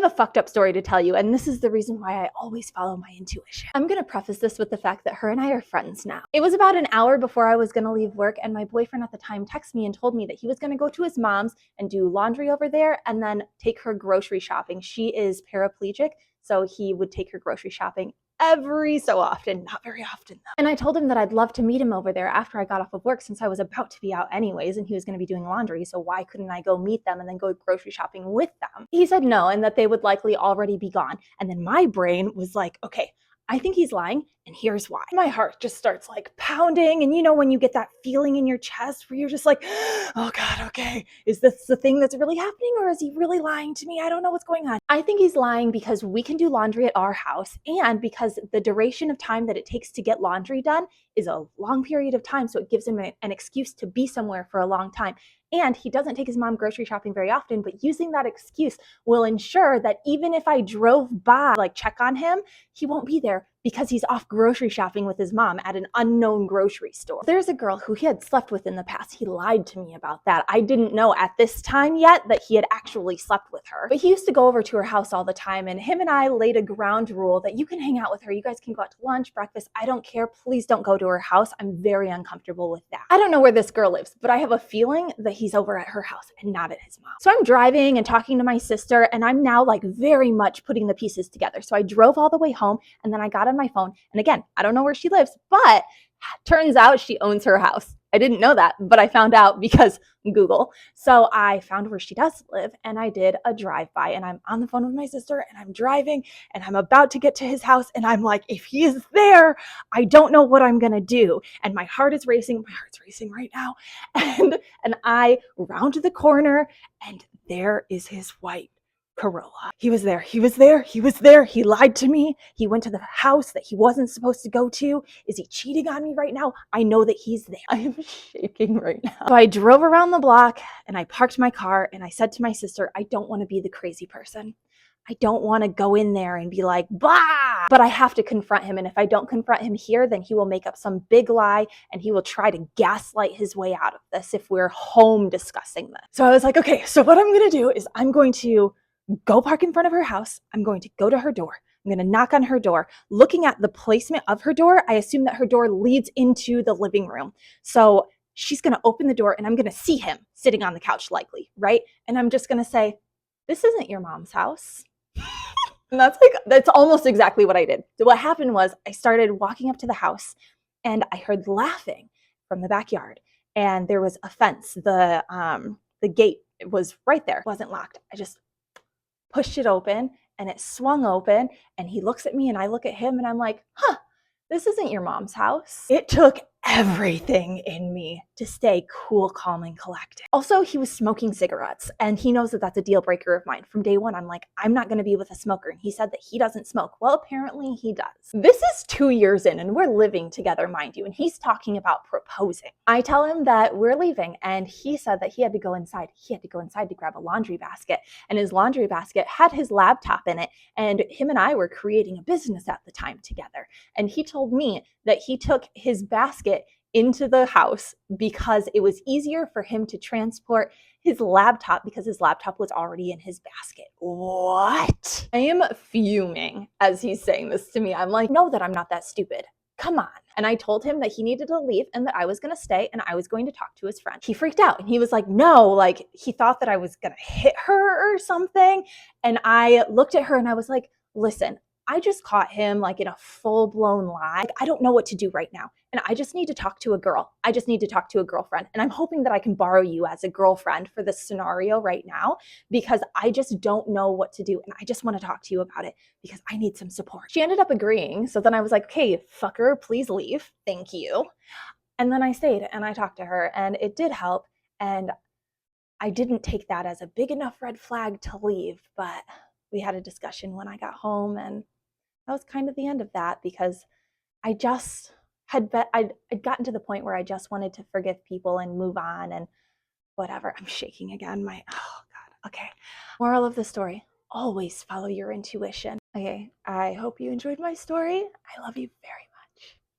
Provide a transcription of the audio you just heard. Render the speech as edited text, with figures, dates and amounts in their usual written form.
have a fucked up story to tell you, and this is the reason why I always follow my intuition. I'm gonna preface this with the fact that her and I are friends now. It was about an hour before I was gonna leave work, and my boyfriend at the time texted me and told me that he was gonna go to his mom's and do laundry over there and then take her grocery shopping. She is paraplegic, so he would take her grocery shopping every so often, not very often though. And I told him that I'd love to meet him over there after I got off of work, since I was about to be out anyways and he was going to be doing laundry, so why couldn't I go meet them and then go grocery shopping with them? He said no, and that they would likely already be gone. And then my brain was like, okay, I think he's lying, and here's why. My heart just starts like pounding, and you know when you get that feeling in your chest where you're just like, oh God, okay, is this the thing that's really happening, or is he really lying to me? I don't know what's going on. I think he's lying because we can do laundry at our house, and because the duration of time that it takes to get laundry done is a long period of time, so it gives him an excuse to be somewhere for a long time. And he doesn't take his mom grocery shopping very often, but using that excuse will ensure that even if I drove by, like check on him, he won't be there because he's off grocery shopping with his mom at an unknown grocery store. There's a girl who he had slept with in the past. He lied to me about that. I didn't know at this time yet that he had actually slept with her. But he used to go over to her house all the time, and him and I laid a ground rule that you can hang out with her. You guys can go out to lunch, breakfast. I don't care. Please don't go to her house. I'm very uncomfortable with that. I don't know where this girl lives, but I have a feeling that he's over at her house and not at his mom. So I'm driving and talking to my sister, and I'm now like very much putting the pieces together. So I drove all the way home, and then I got on my phone. And again, I don't know where she lives, but turns out she owns her house. I didn't know that, but I found out because Google. So I found where she does live, and I did a drive-by, and I'm on the phone with my sister, and I'm driving, and I'm about to get to his house, and I'm like, if he is there, I don't know what I'm gonna do. And my heart is racing. My heart's racing right now. And I round the corner, and there is his white Corolla. He was there. He was there. He was there. He lied to me. He went to the house that he wasn't supposed to go to. Is he cheating on me right now? I know that he's there. I am shaking right now. So I drove around the block, and I parked my car, and I said to my sister, I don't want to be the crazy person. I don't want to go in there and be like, bah! But I have to confront him. And if I don't confront him here, then he will make up some big lie, and he will try to gaslight his way out of this if we're home discussing this. So I was like, okay, so what I'm going to do is I'm going to go park in front of her house. I'm going to go to her door. I'm going to knock on her door. Looking at the placement of her door, I assume that her door leads into the living room. So she's going to open the door, and I'm going to see him sitting on the couch likely, right? And I'm just going to say, this isn't your mom's house. And that's almost exactly what I did. So what happened was I started walking up to the house, and I heard laughing from the backyard, and there was a fence. The gate was right there. It wasn't locked. I just pushed it open, and it swung open, and he looks at me, and I look at him, and I'm like, huh, this isn't your mom's house. It took everything in me to stay cool, calm, and collected. Also, he was smoking cigarettes, and he knows that that's a deal breaker of mine. From day one, I'm like, I'm not going to be with a smoker. And he said that he doesn't smoke. Well, apparently he does. This is 2 years in, and we're living together, mind you, and he's talking about proposing. I tell him that we're leaving, and he said that he had to go inside. He had to go inside to grab a laundry basket, and his laundry basket had his laptop in it, and him and I were creating a business at the time together. And he told me that he took his basket into the house because it was easier for him to transport his laptop because his laptop was already in his basket. What? I am fuming as he's saying this to me. I'm like, no, that I'm not that stupid. Come on. And I told him that he needed to leave and that I was going to stay and I was going to talk to his friend. He freaked out and he was like, no, like he thought that I was going to hit her or something. And I looked at her and I was like, listen, I just caught him like in a full-blown lie. I don't know what to do right now. And I just need to talk to a girl. I just need to talk to a girlfriend. And I'm hoping that I can borrow you as a girlfriend for this scenario right now because I just don't know what to do. And I just want to talk to you about it because I need some support. She ended up agreeing. So then I was like, okay, fucker, please leave. Thank you. And then I stayed and I talked to her and it did help. And I didn't take that as a big enough red flag to leave, but we had a discussion when I got home and that was kind of the end of that because I just I'd gotten to the point where I just wanted to forgive people and move on and whatever. I'm shaking again. Oh God. Okay. Moral of the story, always follow your intuition. Okay. I hope you enjoyed my story. I love you very much.